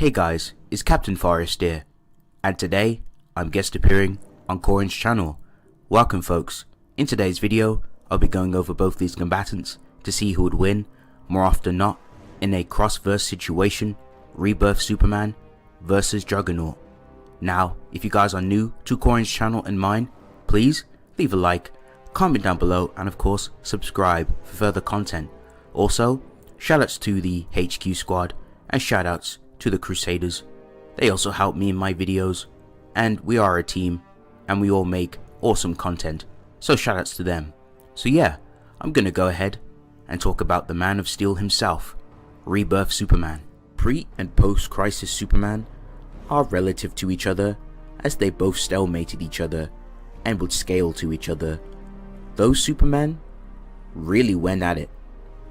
Hey guys, it's Captain Forest here, and today I'm guest appearing on Corin's channel. Welcome folks. In today's video, I'll be going over both these combatants to see who would win, more often not, in a cross-verse situation, Rebirth Superman versus Juggernaut. Now, if you guys are new to Corin's channel and mine, please leave a like, comment down below, and of course, subscribe for further content. Also, shoutouts to the HQ squad, and shoutouts to the Crusaders. They also help me in my videos, and we are a team, and we all make awesome content, so shoutouts to them. So yeah, I'm gonna go ahead and talk about the Man of Steel himself, Rebirth Superman. Pre and post Crisis Superman are relative to each other, as they both stalemated each other and would scale to each other. Those Supermen really went at it,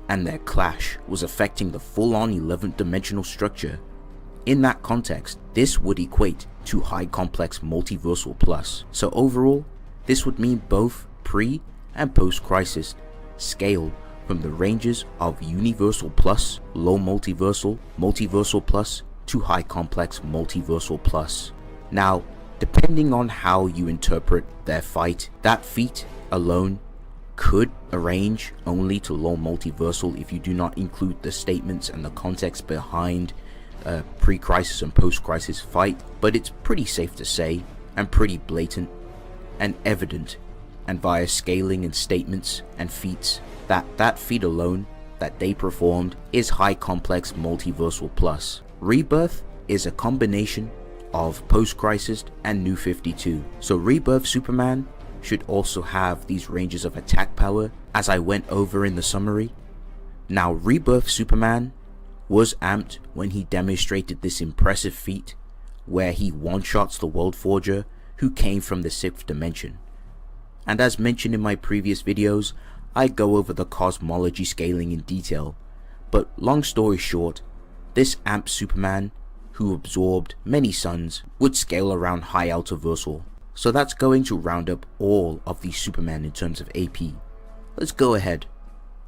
and their clash was affecting the full-on 11th dimensional structure. In that context, this would equate to High Complex Multiversal Plus. So overall, this would mean both pre and post Crisis scale from the ranges of Universal Plus, Low Multiversal, Multiversal Plus to High Complex Multiversal Plus. Now, depending on how you interpret their fight, that feat alone could arrange only to Low Multiversal if you do not include the statements and the context behind pre-crisis and post-crisis fight, but it's pretty safe to say, and pretty blatant and evident, and via scaling and statements and feats, that feat alone that they performed is High Complex Multiversal Plus. Rebirth is a combination of post-crisis and New 52, so Rebirth Superman should also have these ranges of attack power as I went over in the summary. Now, Rebirth Superman was amped when he demonstrated this impressive feat where he one-shots the World Forger who came from the 6th dimension. And as mentioned in my previous videos, I go over the cosmology scaling in detail, but long story short, this amped Superman who absorbed many suns would scale around High Altiversal. So that's going to round up all of these Supermen in terms of AP. Let's go ahead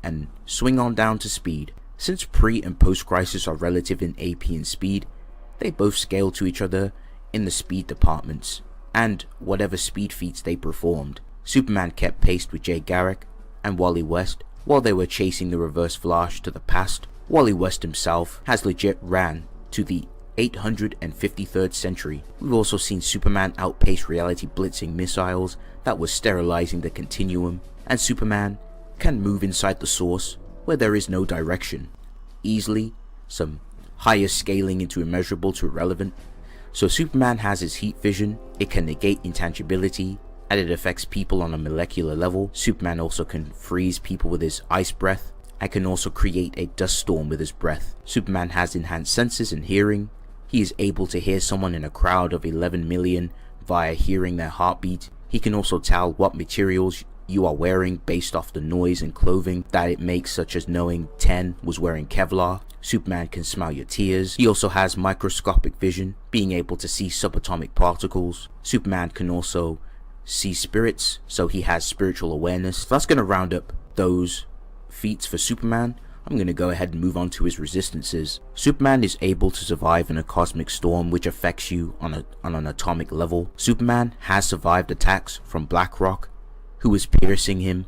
and swing on down to speed. Since pre and post crisis are relative in AP and speed, they both scale to each other in the speed departments, and whatever speed feats they performed. Superman kept pace with Jay Garrick and Wally West while they were chasing the Reverse Flash to the past. Wally West himself has legit ran to the 853rd century. We've also seen Superman outpace reality blitzing missiles that was sterilizing the continuum, and Superman can move inside the source where there is no direction easily, some higher scaling into immeasurable to irrelevant. So Superman has his heat vision, it can negate intangibility, and it affects people on a molecular level. Superman also can freeze people with his ice breath, and can also create a dust storm with his breath. Superman has enhanced senses and hearing. He is able to hear someone in a crowd of 11 million via hearing their heartbeat. He can also tell what materials you are wearing based off the noise and clothing that it makes, such as knowing 10 was wearing Kevlar. Superman can smell your tears. He also has microscopic vision, being able to see subatomic particles. Superman can also see spirits, so he has spiritual awareness. So that's going to round up those feats for Superman. I'm going to go ahead and move on to his resistances. Superman is able to survive in a cosmic storm which affects you on an atomic level. Superman has survived attacks from Blackrock, who is piercing him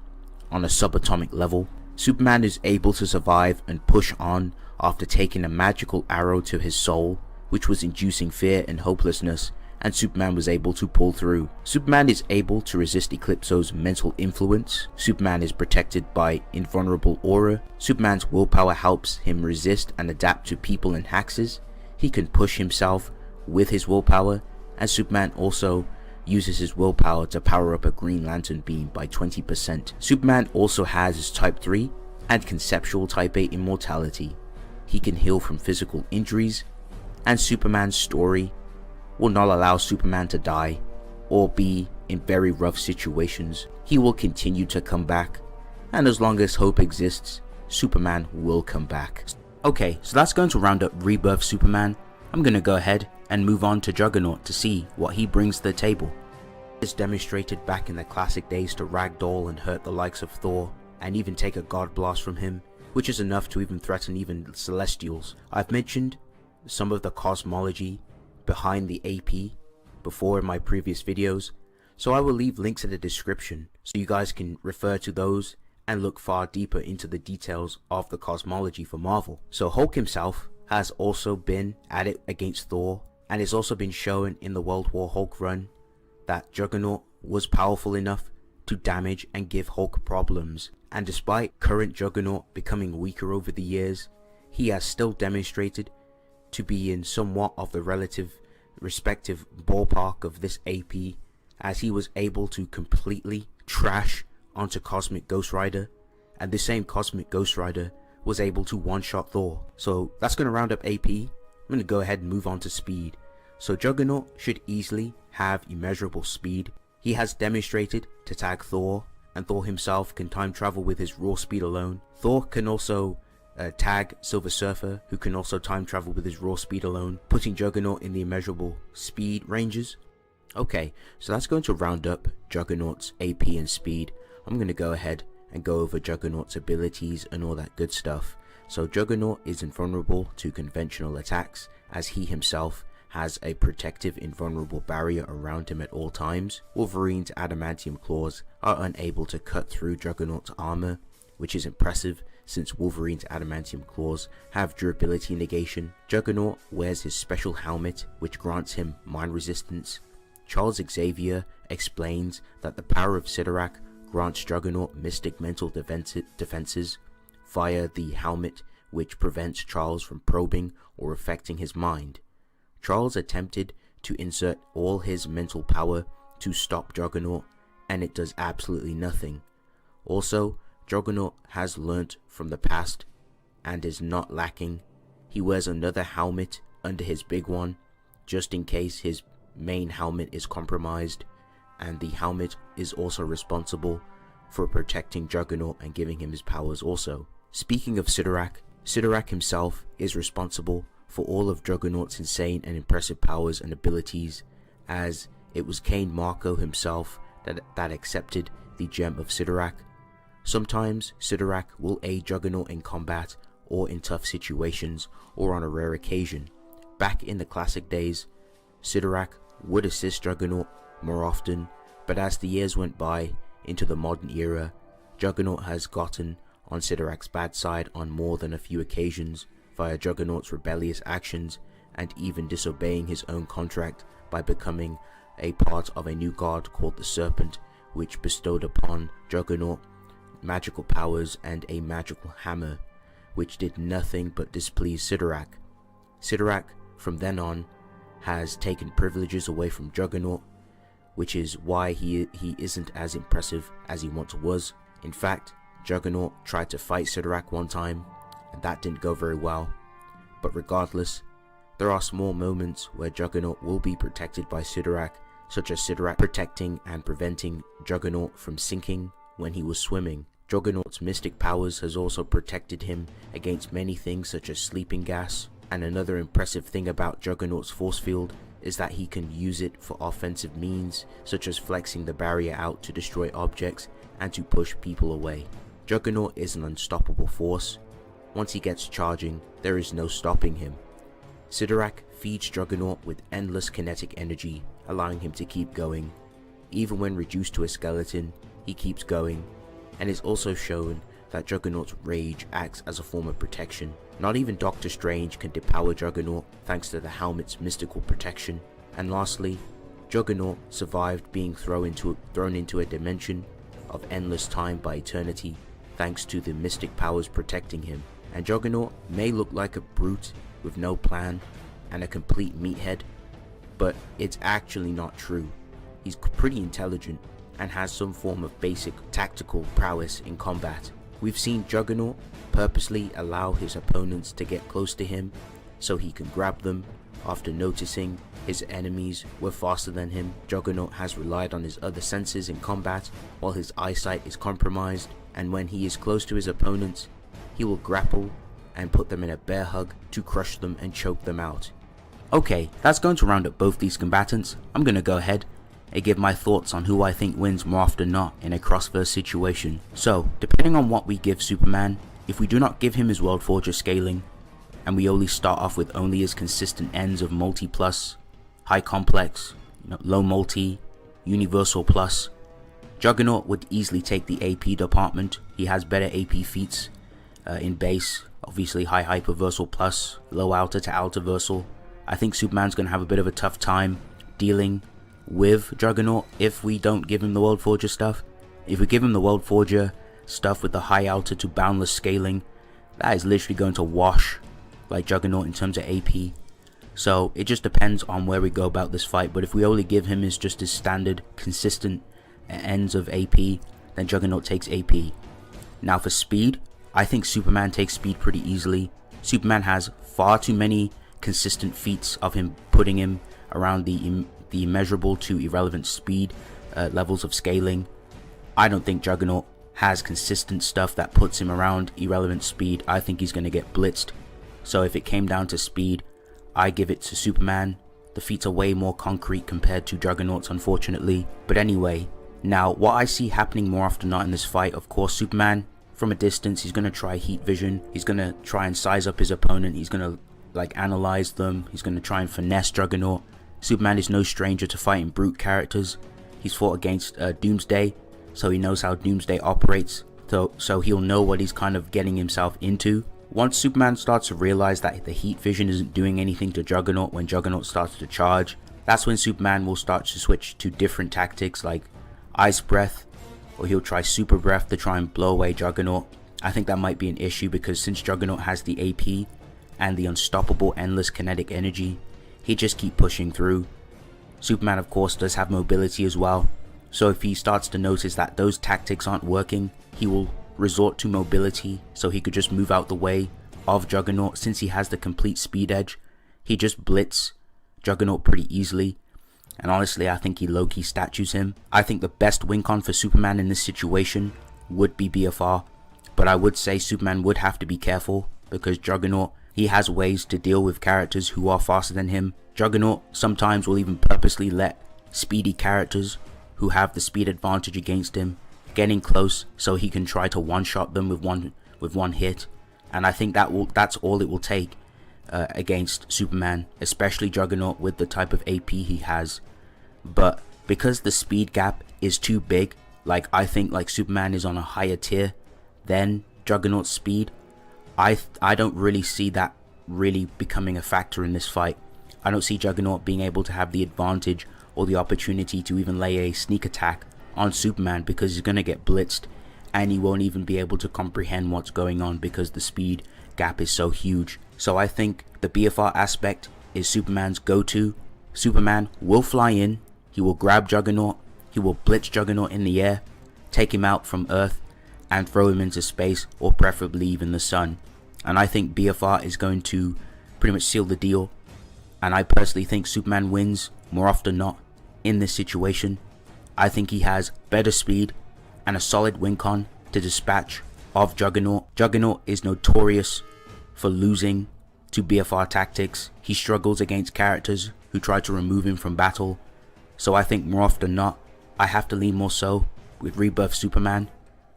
on a subatomic level. Superman is able to survive and push on after taking a magical arrow to his soul, which was inducing fear and hopelessness, and Superman was able to pull through. Superman is able to resist Eclipso's mental influence. Superman is protected by invulnerable aura. Superman's willpower helps him resist and adapt to people and hexes. He can push himself with his willpower, and Superman also uses his willpower to power up a Green Lantern beam by 20%. Superman also has his Type 3 and Conceptual Type 8 immortality. He can heal from physical injuries, and Superman's story will not allow Superman to die or be in very rough situations. He will continue to come back, and as long as hope exists, Superman will come back. Okay, so that's going to round up Rebirth Superman. I'm going to go ahead and move on to Juggernaut to see what he brings to the table. It's demonstrated back in the classic days to ragdoll and hurt the likes of Thor, and even take a god blast from him, which is enough to even threaten even Celestials. I've mentioned some of the cosmology behind the AP before in my previous videos, so I will leave links in the description so you guys can refer to those and look far deeper into the details of the cosmology for Marvel. So Hulk himself has also been at it against Thor, and it's also been shown in the World War Hulk run that Juggernaut was powerful enough to damage and give Hulk problems, and despite current Juggernaut becoming weaker over the years, he has still demonstrated to be in somewhat of the respective ballpark of this AP, as he was able to completely trash onto Cosmic Ghost Rider, and the same Cosmic Ghost Rider was able to one-shot Thor. So that's going to round up AP. I'm going to go ahead and move on to speed. So Juggernaut should easily have immeasurable speed. He has demonstrated to tag Thor, and Thor himself can time travel with his raw speed alone. Thor can also tag Silver Surfer, who can also time travel with his raw speed alone, putting Juggernaut in the immeasurable speed ranges. Okay, so that's going to round up Juggernaut's AP and speed. I'm going to go ahead and go over Juggernaut's abilities and all that good stuff. So Juggernaut is invulnerable to conventional attacks, as he himself has a protective invulnerable barrier around him at all times. Wolverine's adamantium claws are unable to cut through Juggernaut's armor, which is impressive since Wolverine's adamantium claws have durability negation. Juggernaut wears his special helmet, which grants him mine resistance. Charles Xavier explains that the power of Sidorak grants Juggernaut mystic mental defenses via the helmet, which prevents Charles from probing or affecting his mind. Charles attempted to insert all his mental power to stop Juggernaut, and it does absolutely nothing. Also, Juggernaut has learnt from the past and is not lacking. He wears another helmet under his big one, just in case his main helmet is compromised, and the helmet is also responsible for protecting Juggernaut and giving him his powers also. Speaking of Sidorak, Sidorak himself is responsible for all of Juggernaut's insane and impressive powers and abilities, as it was Cain Marco himself that accepted the Gem of Sidorak. Sometimes Sidorak will aid Juggernaut in combat or in tough situations or on a rare occasion. Back in the classic days, Sidorak would assist Juggernaut more often, but as the years went by into the modern era, Juggernaut has gotten on Sidorak's bad side on more than a few occasions via Juggernaut's rebellious actions and even disobeying his own contract by becoming a part of a new god called the Serpent, which bestowed upon Juggernaut magical powers and a magical hammer, which did nothing but displease Sidorak. Sidorak from then on has taken privileges away from Juggernaut, which is why he isn't as impressive as he once was. In fact, Juggernaut tried to fight Sidorak one time, and that didn't go very well. But regardless, there are small moments where Juggernaut will be protected by Sidorak, such as Sidorak protecting and preventing Juggernaut from sinking when he was swimming. Juggernaut's mystic powers has also protected him against many things such as sleeping gas, and another impressive thing about Juggernaut's force field is that he can use it for offensive means, such as flexing the barrier out to destroy objects and to push people away. Juggernaut is an unstoppable force. Once he gets charging, there is no stopping him. Sidorak feeds Juggernaut with endless kinetic energy, allowing him to keep going. Even when reduced to a skeleton, he keeps going, and it's also shown that Juggernaut's rage acts as a form of protection. Not even Doctor Strange can depower Juggernaut thanks to the helmet's mystical protection. And lastly, Juggernaut survived being thrown into a dimension of endless time by eternity thanks to the mystic powers protecting him. And Juggernaut may look like a brute with no plan and a complete meathead, but it's actually not true. He's pretty intelligent and has some form of basic tactical prowess in combat. We've seen Juggernaut purposely allow his opponents to get close to him so he can grab them. After noticing his enemies were faster than him, Juggernaut has relied on his other senses in combat while his eyesight is compromised, and when he is close to his opponents, he will grapple and put them in a bear hug to crush them and choke them out. Okay, that's going to round up both these combatants. I'm going to go ahead and give my thoughts on who I think wins more often than not in a cross-verse situation. So, depending on what we give Superman, if we do not give him his World Forger scaling, and we only start off with only his consistent ends of multi plus, high complex, low multi, universal plus, Juggernaut would easily take the AP department. He has better AP feats in base, obviously high hyperversal plus, low alta to altiversal. I think Superman's going to have a bit of a tough time dealing with Juggernaut if we don't give him the World Forger stuff. If we give him the World Forger stuff with the high alta to boundless scaling, that is literally going to wash like Juggernaut in terms of AP. So it just depends on where we go about this fight, but if we only give him just his standard consistent ends of AP, then Juggernaut takes AP. Now for speed, I think Superman takes speed pretty easily. Superman has far too many consistent feats of him putting him around the immeasurable to irrelevant speed levels of scaling. I don't think Juggernaut has consistent stuff that puts him around irrelevant speed. I think he's going to get blitzed. So if it came down to speed, I give it to Superman. The feats are way more concrete compared to Juggernaut's, unfortunately. But anyway, now what I see happening more often than not in this fight, of course, Superman from a distance, he's going to try heat vision. He's going to try and size up his opponent. He's going to analyze them. He's going to try and finesse Juggernaut. Superman is no stranger to fighting brute characters. He's fought against Doomsday, so he knows how Doomsday operates. So he'll know what he's kind of getting himself into. Once Superman starts to realize that the heat vision isn't doing anything to Juggernaut when Juggernaut starts to charge, that's when Superman will start to switch to different tactics like Ice Breath, or he'll try Super Breath to try and blow away Juggernaut. I think that might be an issue because since Juggernaut has the AP and the unstoppable endless kinetic energy, he just keep pushing through. Superman of course does have mobility as well, so if he starts to notice that those tactics aren't working, he will resort to mobility so he could just move out the way of Juggernaut. Since he has the complete speed edge, he just blitz Juggernaut pretty easily, and honestly I think he low-key statues him. I think the best win con for Superman in this situation would be BFR, but I would say Superman would have to be careful because Juggernaut, he has ways to deal with characters who are faster than him. Juggernaut sometimes will even purposely let speedy characters who have the speed advantage against him getting close so he can try to one-shot them with one hit, and I think that's all it will take against Superman, especially Juggernaut with the type of AP he has. But because the speed gap is too big, like I think like Superman is on a higher tier than Juggernaut's speed, I don't really see that really becoming a factor in this fight. I don't see Juggernaut being able to have the advantage or the opportunity to even lay a sneak attack on Superman because he's going to get blitzed and he won't even be able to comprehend what's going on because the speed gap is so huge. So I think the BFR aspect is Superman's go-to. Superman will fly in, he will grab Juggernaut, he will blitz Juggernaut in the air, take him out from Earth and throw him into space, or preferably even the sun. And I think BFR is going to pretty much seal the deal, and I personally think Superman wins more often than not in this situation. I think he has better speed and a solid win con to dispatch of Juggernaut. Juggernaut is notorious for losing to BFR tactics. He struggles against characters who try to remove him from battle. So I think more often than not, I have to lean more so with Rebirth Superman.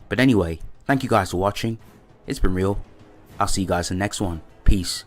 But anyway, thank you guys for watching. It's been real. I'll see you guys in the next one. Peace.